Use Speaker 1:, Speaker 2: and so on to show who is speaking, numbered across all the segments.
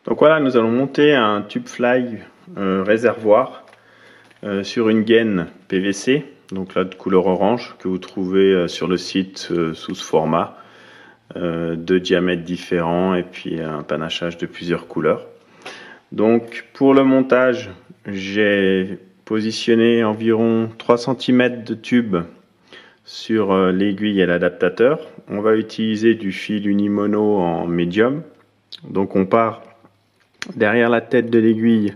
Speaker 1: Donc voilà, nous allons monter un tube fly réservoir sur une gaine PVC, donc là de couleur orange, que vous trouvez sur le site sous ce format, de diamètres différents et puis un panachage de plusieurs couleurs. Donc pour le montage, j'ai positionné environ 3 cm de tube sur l'aiguille et l'adaptateur. On va utiliser du fil Unimono en médium. Donc on part derrière la tête de l'aiguille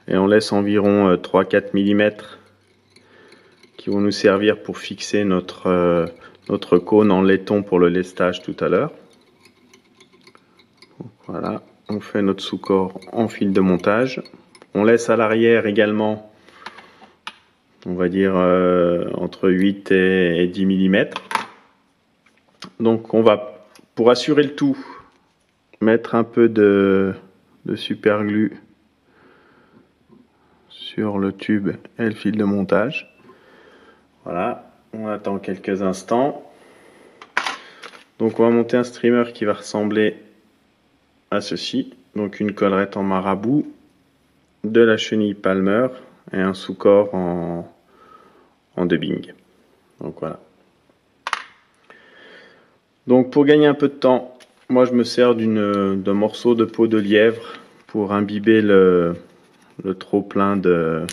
Speaker 1: et on laisse environ 3-4 mm qui vont nous servir pour fixer notre cône en laiton pour le lestage tout à l'heure. Voilà, on fait notre sous-corps en fil de montage. On laisse à l'arrière également, on va dire entre 8 et 10 mm. Donc on va, pour assurer le tout, mettre un peu de super glue sur le tube et le fil de montage. Voilà, on attend quelques instants. Donc on va monter un streamer qui va ressembler à ceci. Donc une collerette en marabout, de la chenille Palmer et un sous-corps en dubbing. Donc voilà. Donc pour gagner un peu de temps, moi je me sers d'un morceau de peau de lièvre pour imbiber le trop plein de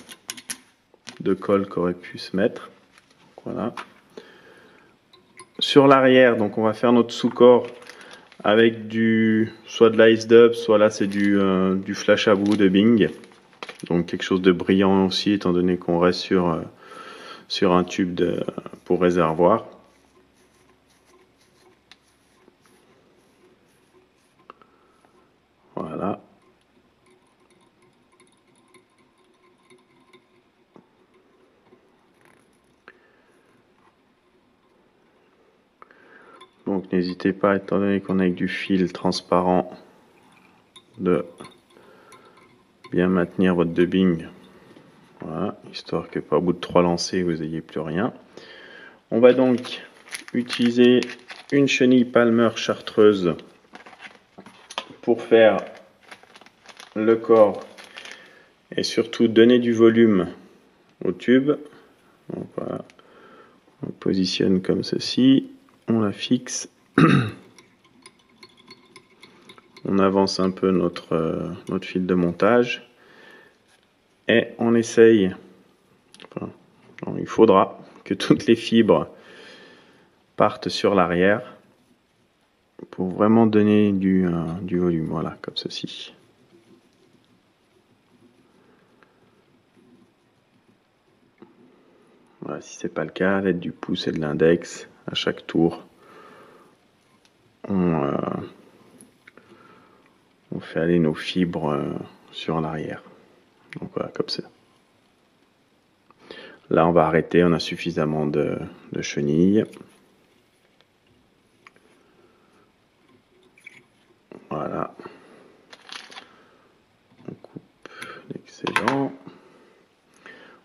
Speaker 1: colle qu'aurait pu se mettre. Voilà. Sur l'arrière, donc on va faire notre sous-corps avec soit de l'ice dub, soit là c'est du flash à bout de Bing. Donc quelque chose de brillant aussi, étant donné qu'on reste sur un tube pour réservoir. Voilà. Donc n'hésitez pas, étant donné qu'on a avec du fil transparent, de bien maintenir votre dubbing. Voilà, histoire que pas au bout de 3 lancers vous n'ayez plus rien. On va donc utiliser une chenille Palmer chartreuse pour faire le corps et surtout donner du volume au tube. Donc voilà, on positionne comme ceci, on la fixe, on avance un peu notre fil de montage et on essaye, il faudra que toutes les fibres partent sur l'arrière pour vraiment donner du volume, voilà, comme ceci. Voilà, si c'est pas le cas, à l'aide du pouce et de l'index, à chaque tour, on fait aller nos fibres sur l'arrière. Donc voilà, comme ça. Là, on va arrêter, on a suffisamment de chenilles. Voilà. On coupe l'excédent.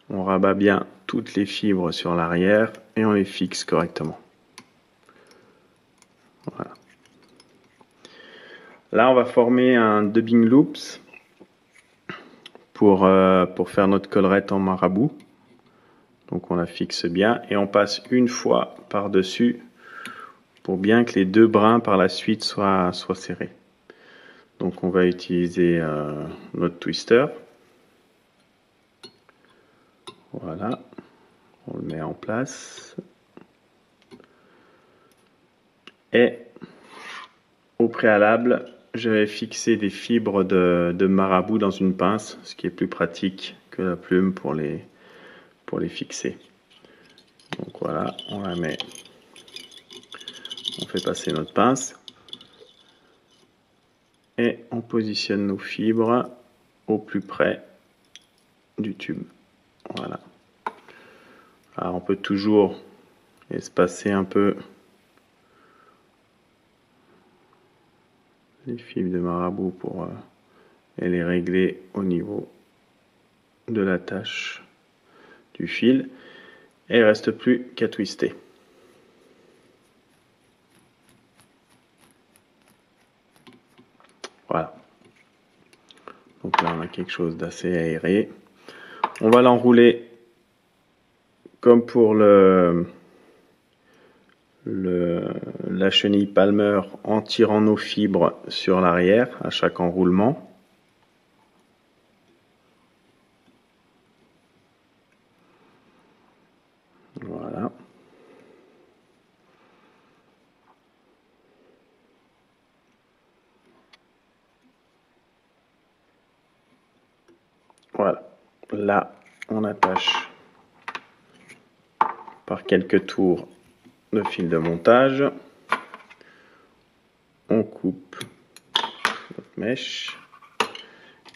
Speaker 1: On rabat bien toutes les fibres sur l'arrière et on les fixe correctement. Voilà. Là, on va former un dubbing loops pour faire notre collerette en marabout. Donc on la fixe bien et on passe une fois par-dessus pour bien que les deux brins par la suite soient serrés. Donc on va utiliser notre twister. Voilà, on le met en place. Et au préalable, je vais fixer des fibres de marabout dans une pince, ce qui est plus pratique que la plume pour les fixer. Donc voilà, on la met, on fait passer notre pince et on positionne nos fibres au plus près du tube. Voilà. Alors on peut toujours espacer un peu les fibres de marabout pour les régler au niveau de l'attache du fil. Et il ne reste plus qu'à twister. Voilà. Donc là, on a quelque chose d'assez aéré. On va l'enrouler comme pour la chenille Palmer en tirant nos fibres sur l'arrière à chaque enroulement. Voilà. Voilà. Là, on attache par quelques tours le fil de montage. On coupe notre mèche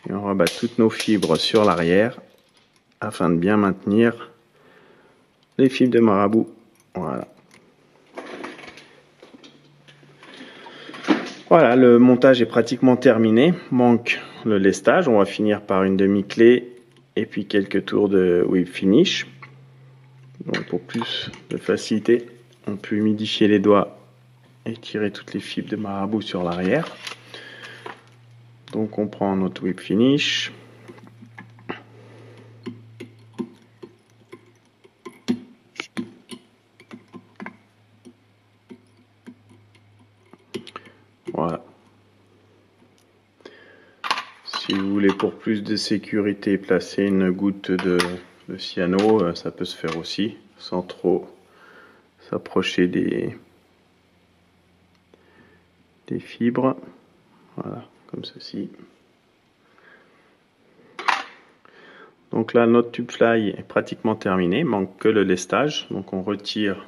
Speaker 1: et on rabat toutes nos fibres sur l'arrière afin de bien maintenir les fibres de marabout. Voilà. Voilà, le montage est pratiquement terminé. Manque le lestage. On va finir par une demi-clé et puis quelques tours de whip finish. Donc pour plus de facilité, on peut humidifier les doigts et tirer toutes les fibres de marabout sur l'arrière. Donc on prend notre whip finish. Voilà. Si vous voulez pour plus de sécurité placer une goutte de cyano, ça peut se faire aussi sans trop s'approcher des fibres. Voilà, comme ceci. Donc là, notre tube fly est pratiquement terminé, manque que le lestage. Donc on retire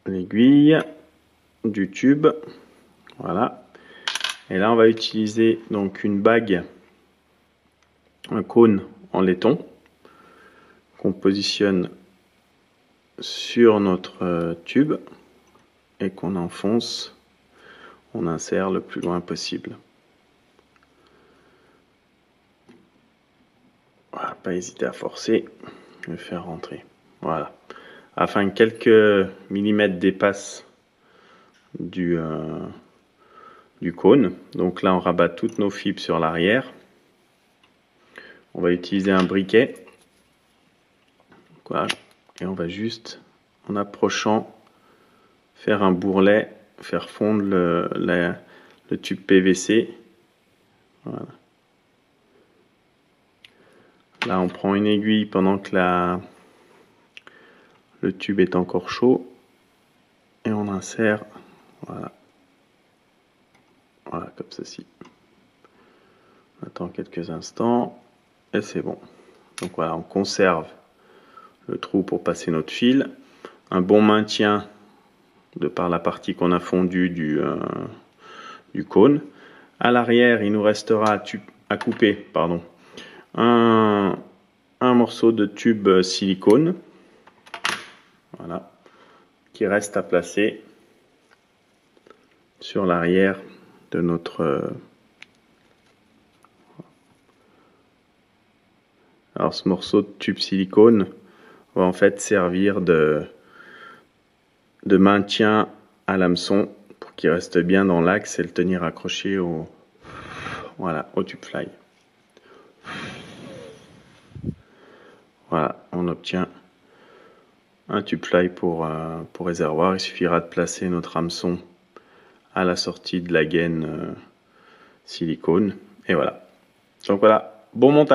Speaker 1: l'aiguille du tube. Voilà. Et là, on va utiliser donc une bague, un cône en laiton qu'on positionne sur notre tube et qu'on enfonce, on insère le plus loin possible. Voilà, pas hésiter à forcer, le faire rentrer. Voilà, afin que quelques millimètres dépassent du cône. Donc là, on rabat toutes nos fibres sur l'arrière. On va utiliser un briquet. Voilà. Et on va juste, en approchant, faire un bourrelet, faire fondre le tube PVC. Voilà. Là, on prend une aiguille pendant que le tube est encore chaud et on insère, voilà, voilà, comme ceci. On attend quelques instants et c'est bon. Donc voilà, on conserve le trou pour passer notre fil. Un bon maintien de par la partie qu'on a fondue du cône. À l'arrière, il nous restera à couper, pardon, un morceau de tube silicone, voilà, qui reste à placer sur l'arrière de notre. Alors ce morceau de tube silicone va en fait servir de maintien à l'hameçon pour qu'il reste bien dans l'axe et le tenir accroché au tube fly. Voilà, on obtient un tube fly pour réservoir. Il suffira de placer notre hameçon à la sortie de la gaine silicone et voilà. Donc voilà, bon montage.